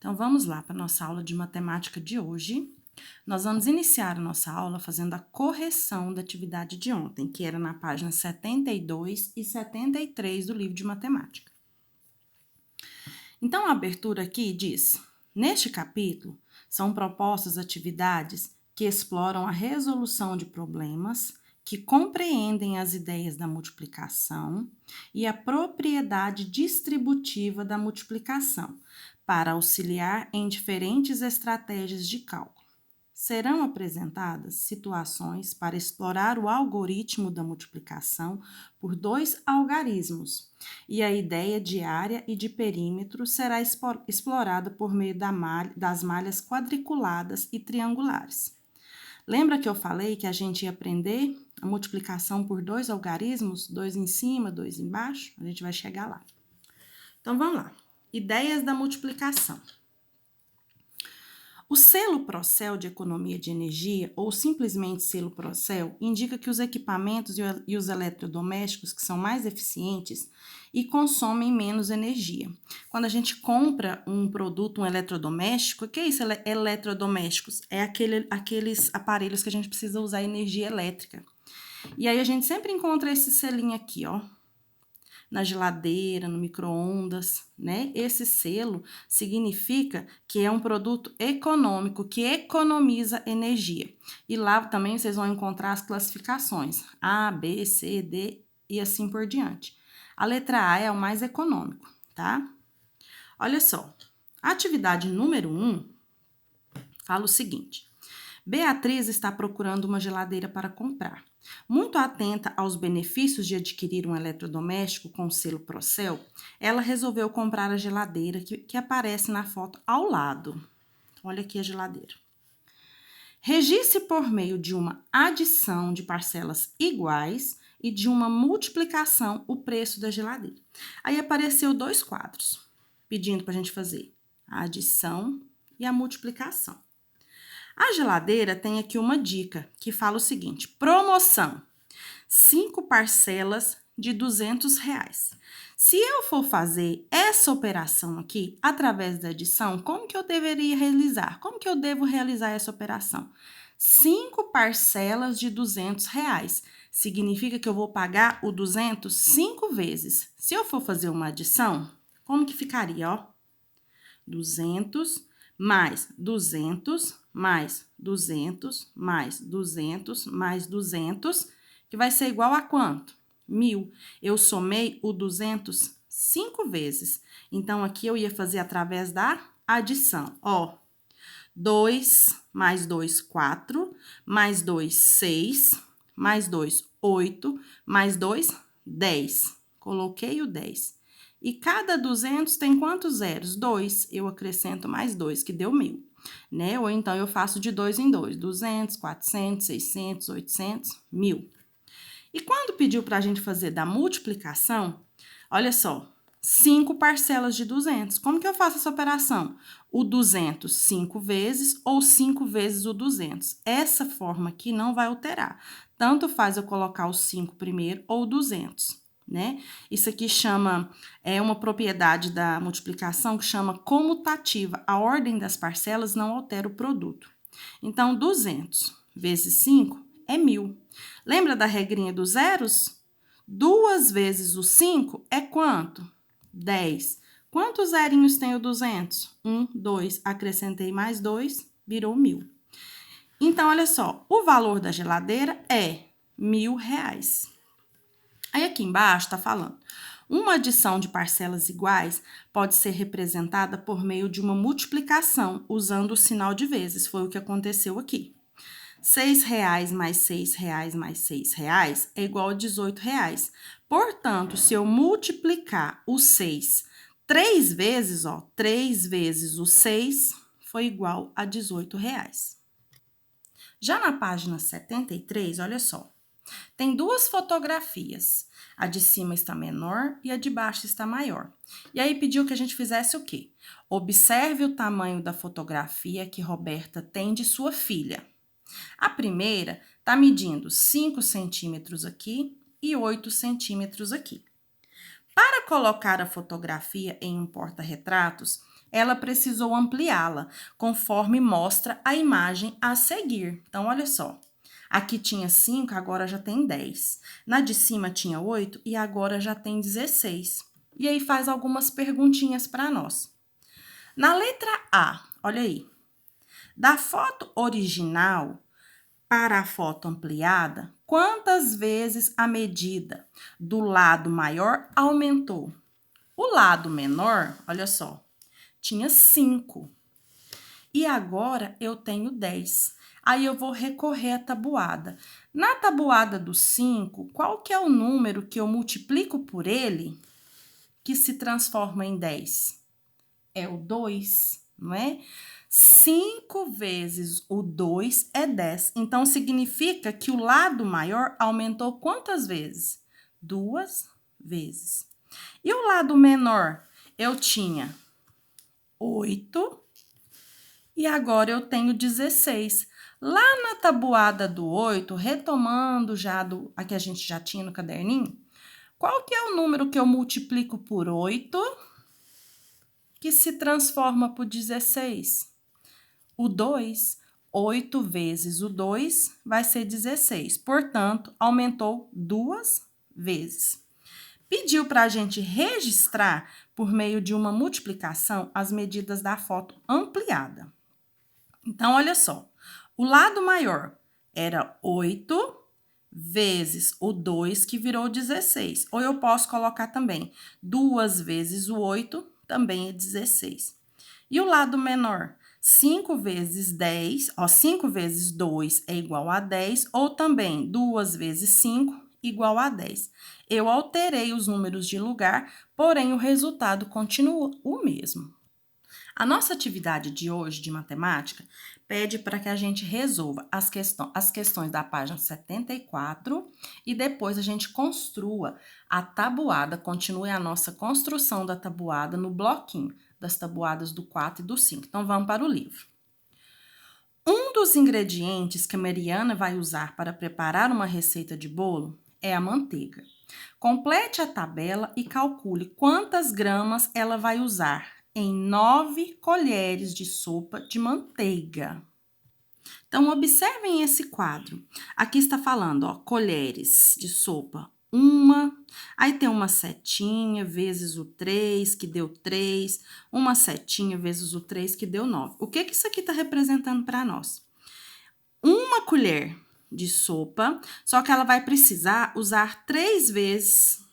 Então, vamos lá para a nossa aula de matemática de hoje. Nós vamos iniciar a nossa aula fazendo a correção da atividade de ontem, que era na página 72 e 73 do livro de matemática. Então, a abertura aqui diz: neste capítulo, são propostas atividades que exploram a resolução de problemas, que compreendem as ideias da multiplicação e a propriedade distributiva da multiplicação, para auxiliar em diferentes estratégias de cálculo. Serão apresentadas situações para explorar o algoritmo da multiplicação por dois algarismos, e a ideia de área e de perímetro será explorada por meio das malhas quadriculadas e triangulares. Lembra que eu falei que a gente ia aprender a multiplicação por dois algarismos, dois em cima, dois embaixo? A gente vai chegar lá. Então, vamos lá. Ideias da multiplicação. O selo Procel de economia de energia, ou simplesmente selo Procel, indica que os equipamentos e os eletrodomésticos que são mais eficientes e consomem menos energia. Quando a gente compra um produto, um eletrodoméstico, o que é isso, eletrodomésticos? É aqueles aparelhos que a gente precisa usar energia elétrica. E aí a gente sempre encontra esse selinho aqui, ó, na geladeira, no micro-ondas, né? Esse selo significa que é um produto econômico, que economiza energia. E lá também vocês vão encontrar as classificações, A, B, C, D e assim por diante. A letra A é o mais econômico, tá? Olha só, a atividade número 1 fala o seguinte: Beatriz está procurando uma geladeira para comprar. Muito atenta aos benefícios de adquirir um eletrodoméstico com o selo Procel, ela resolveu comprar a geladeira que aparece na foto ao lado. Olha aqui a geladeira. Registre por meio de uma adição de parcelas iguais e de uma multiplicação o preço da geladeira. Aí apareceu dois quadros, pedindo para a gente fazer a adição e a multiplicação. A geladeira tem aqui uma dica que fala o seguinte: promoção, 5 parcelas de R$200. Se eu for fazer essa operação aqui, através da adição, como que eu deveria realizar? Como que eu devo realizar essa operação? 5 parcelas de R$200. Significa que eu vou pagar o 200 5 vezes. Se eu for fazer uma adição, como que ficaria, ó? 200 mais 200 mais 200 mais 200 mais 200, que vai ser igual a quanto? 1.000. Eu somei o 200 5 vezes. Então, aqui eu ia fazer através da adição. Ó, 2 mais 2, 4, mais 2, 6, mais 2, 8, mais 2, 10. Coloquei o 10. E cada 200 tem quantos zeros? 2. Eu acrescento mais 2, que deu 1.000, né? Ou então eu faço de 2 em 2. 200, 400, 600, 800, 1.000. E quando pediu para a gente fazer da multiplicação, olha só, 5 parcelas de 200. Como que eu faço essa operação? O 200 5 vezes ou 5 vezes o 200. Essa forma aqui não vai alterar. Tanto faz eu colocar o 5 primeiro ou o 200. Né? Isso aqui é uma propriedade da multiplicação que chama comutativa. A ordem das parcelas não altera o produto. Então, 200 vezes 5 é 1.000. Lembra da regrinha dos zeros? 2 vezes o 5 é quanto? 10. Quantos zerinhos tem o 200? 1, 2. Acrescentei mais 2, virou 1.000. Então, olha só, o valor da geladeira é R$1.000. Aí aqui embaixo está falando: uma adição de parcelas iguais pode ser representada por meio de uma multiplicação, usando o sinal de vezes. Foi o que aconteceu aqui. R$6 mais R$6 mais R$6 é igual a R$18. Portanto, se eu multiplicar o 6 3 vezes, ó, 3 vezes o 6 foi igual a R$18. Já na página 73, olha só. Tem duas fotografias. A de cima está menor e a de baixo está maior. E aí pediu que a gente fizesse o quê? Observe o tamanho da fotografia que Roberta tem de sua filha. A primeira está medindo 5 centímetros aqui e 8 centímetros aqui. Para colocar a fotografia em um porta-retratos, ela precisou ampliá-la, conforme mostra a imagem a seguir. Então, olha só. Aqui tinha 5, agora já tem 10. Na de cima tinha 8 e agora já tem 16. E aí faz algumas perguntinhas para nós. Na letra A, olha aí. Da foto original para a foto ampliada, quantas vezes a medida do lado maior aumentou? O lado menor, olha só, tinha 5. E agora eu tenho 10. Aí eu vou recorrer à tabuada. Na tabuada do 5, qual que é o número que eu multiplico por ele que se transforma em 10? É o 2, não é? 5 vezes o 2 é 10. Então, significa que o lado maior aumentou quantas vezes? 2 vezes. E o lado menor? Eu tinha 8 e agora eu tenho 16. Lá na tabuada do 8, retomando já a que a gente já tinha no caderninho, qual que é o número que eu multiplico por 8 que se transforma por 16? O 2. 8 vezes o 2 vai ser 16. Portanto, aumentou 2 vezes. Pediu para a gente registrar, por meio de uma multiplicação, as medidas da foto ampliada. Então, olha só. O lado maior era 8 vezes o 2, que virou 16. Ou eu posso colocar também 2 vezes o 8, também é 16. E o lado menor? 5 vezes 10, 5 vezes 2 é igual a 10, ou também 2 vezes 5 igual a 10. Eu alterei os números de lugar, porém o resultado continua o mesmo. A nossa atividade de hoje de matemática pede para que a gente resolva as questões da página 74 e depois a gente construa a tabuada, continue a nossa construção da tabuada no bloquinho das tabuadas do 4 e do 5. Então, vamos para o livro. Um dos ingredientes que a Mariana vai usar para preparar uma receita de bolo é a manteiga. Complete a tabela e calcule quantas gramas ela vai usar em 9 colheres de sopa de manteiga. Então, observem esse quadro. Aqui está falando, ó, colheres de sopa, uma. Aí tem uma setinha vezes o 3, que deu 3. Uma setinha vezes o 3, que deu 9. O que que isso aqui está representando para nós? Uma colher de sopa, só que ela vai precisar usar 3 vezes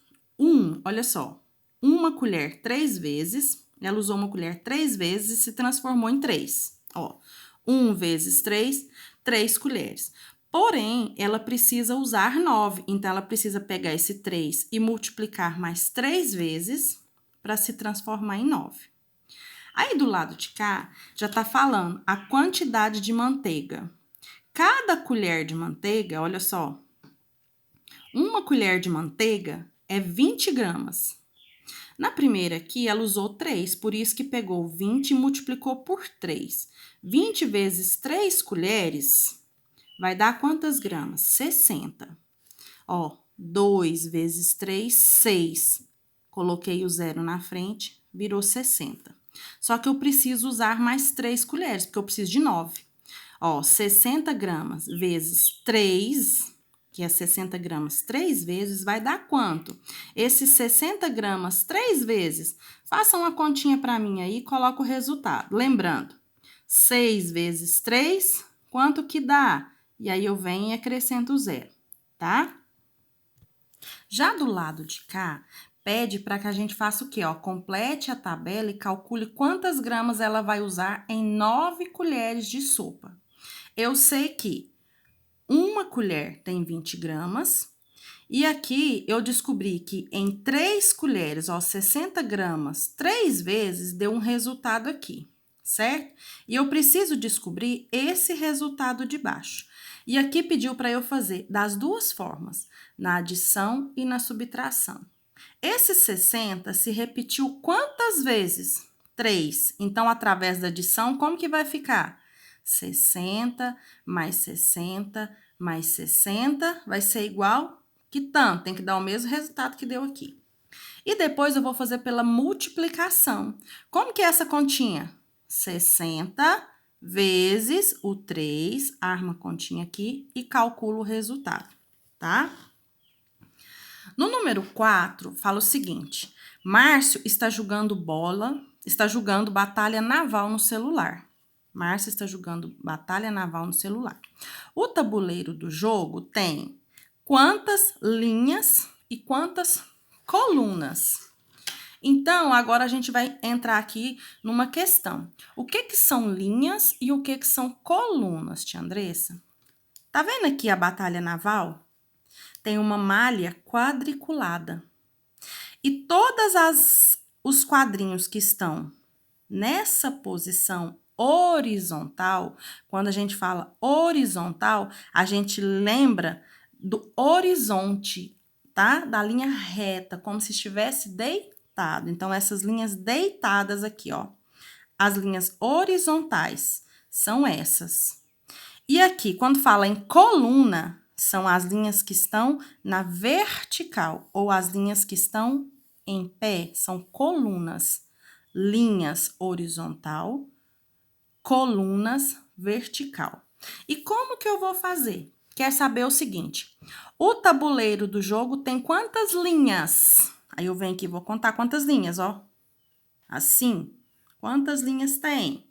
olha só. Uma colher 3 vezes, ela usou uma colher 3 vezes e se transformou em 3. Ó, 1 vezes 3, 3 colheres. Porém, ela precisa usar 9, então ela precisa pegar esse 3 e multiplicar mais 3 vezes para se transformar em 9. Aí, do lado de cá, já tá falando a quantidade de manteiga. Cada colher de manteiga, olha só, uma colher de manteiga é 20 gramas. Na primeira aqui, ela usou 3, por isso que pegou 20 e multiplicou por 3. 20 vezes 3 colheres vai dar quantas gramas? 60. Ó, 2 vezes 3, 6. Coloquei o zero na frente, virou 60. Só que eu preciso usar mais 3 colheres, porque eu preciso de 9. Ó, 60 gramas vezes 3, que é 60 gramas 3 vezes, vai dar quanto? Esses 60 gramas 3 vezes, faça uma continha para mim aí e coloca o resultado. Lembrando, 6 vezes 3, quanto que dá? E aí eu venho e acrescento o zero, tá? Já do lado de cá, pede para que a gente faça o quê? Ó, complete a tabela e calcule quantas gramas ela vai usar em 9 colheres de sopa. Eu sei que uma colher tem 20 gramas. E aqui eu descobri que em 3 colheres, ó, 60 gramas, 3 vezes deu um resultado aqui, certo? E eu preciso descobrir esse resultado de baixo. E aqui pediu para eu fazer das duas formas, na adição e na subtração. Esse 60 se repetiu quantas vezes? 3. Então, através da adição, como que vai ficar? 60 mais 60 mais 60 vai ser igual que tanto? Tem que dar o mesmo resultado que deu aqui. E depois eu vou fazer pela multiplicação. Como que é essa continha? 60 vezes o 3, arma a continha aqui e calculo o resultado, tá? No número 4, fala o seguinte: Márcio está jogando batalha naval no celular. Márcio está jogando batalha naval no celular. O tabuleiro do jogo tem quantas linhas e quantas colunas? Então, agora a gente vai entrar aqui numa questão. O que que são linhas e o que que são colunas, tia Andressa? Tá vendo aqui a batalha naval? Tem uma malha quadriculada. E os quadrinhos que estão nessa posição horizontal, quando a gente fala horizontal, a gente lembra do horizonte, tá? Da linha reta, como se estivesse deitado. Então, essas linhas deitadas aqui, ó. As linhas horizontais são essas. E aqui, quando fala em coluna, são as linhas que estão na vertical ou as linhas que estão em pé, são colunas. Linhas horizontal, colunas vertical. E como que eu vou fazer? Quer saber o seguinte: o tabuleiro do jogo tem quantas linhas? Aí eu venho aqui e vou contar quantas linhas, ó. Assim, quantas linhas tem?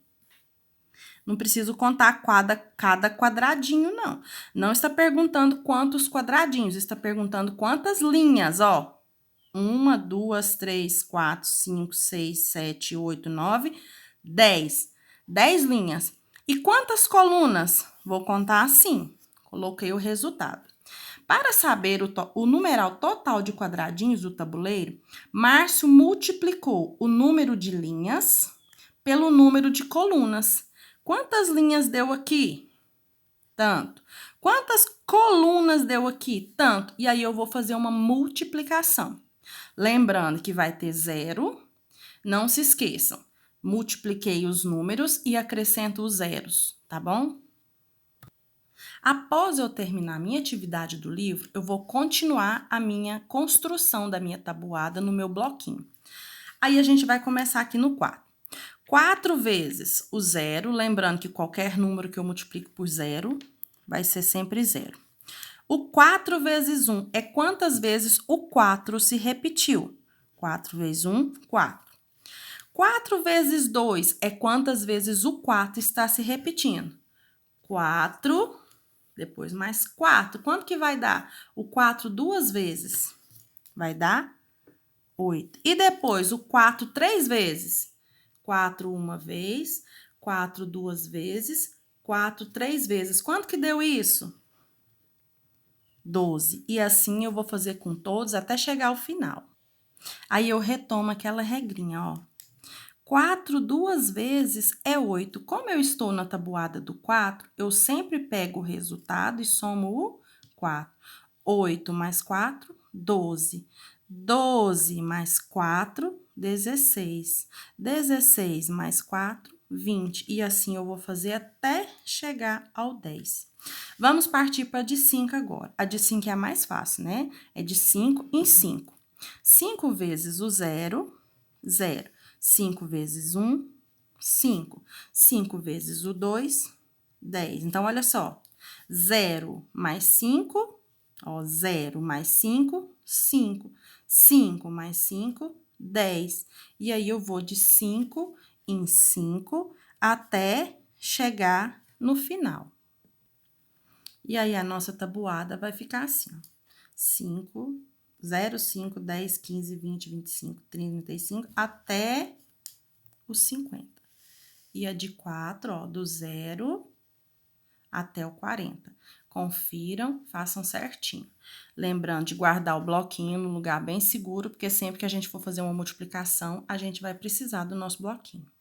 Não preciso contar cada quadradinho, não. Não está perguntando quantos quadradinhos, está perguntando quantas linhas, ó. 1, 2, 3, 4, 5, 6, 7, 8, 9, 10. 10 linhas. E quantas colunas? Vou contar assim. Coloquei o resultado. Para saber o numeral total de quadradinhos do tabuleiro, Márcio multiplicou o número de linhas pelo número de colunas. Quantas linhas deu aqui? Tanto. Quantas colunas deu aqui? Tanto. E aí eu vou fazer uma multiplicação. Lembrando que vai ter 0. Não se esqueçam. Multipliquei os números e acrescento os zeros, tá bom? Após eu terminar a minha atividade do livro, eu vou continuar a minha construção da minha tabuada no meu bloquinho. Aí a gente vai começar aqui no 4. 4 vezes o 0, lembrando que qualquer número que eu multiplique por 0 vai ser sempre 0. O 4 vezes 1 é quantas vezes o 4 se repetiu? 4 vezes 1, 4. 4 vezes 2 é quantas vezes o 4 está se repetindo? 4, depois mais 4. Quanto que vai dar? O 4 duas vezes? Vai dar 8. E depois o 4 três vezes? 4 uma vez, 4 duas vezes, 4 três vezes. Quanto que deu isso? 12. E assim eu vou fazer com todos até chegar ao final. Aí eu retomo aquela regrinha, ó. 4 duas vezes é 8. Como eu estou na tabuada do 4, eu sempre pego o resultado e somo o 4. 8 mais 4, 12. 12 mais 4, 16. 16 mais 4, 20. E assim eu vou fazer até chegar ao 10. Vamos partir para a de 5 agora. A de 5 é a mais fácil, né? É de 5 em 5. 5 vezes o 0, 0. 5 vezes 1, 5. 5 vezes o 2, 10. Então, olha só. 0 mais 5, ó, 0 mais 5, 5. 5 mais 5, 10. E aí, eu vou de 5 em 5 até chegar no final. E aí, a nossa tabuada vai ficar assim, ó. 5, 0, 5, 10, 15, 20, 25, 30, 35, até os 50. E a de 4, ó, do 0 até o 40. Confiram, façam certinho. Lembrando de guardar o bloquinho no lugar bem seguro, porque sempre que a gente for fazer uma multiplicação, a gente vai precisar do nosso bloquinho.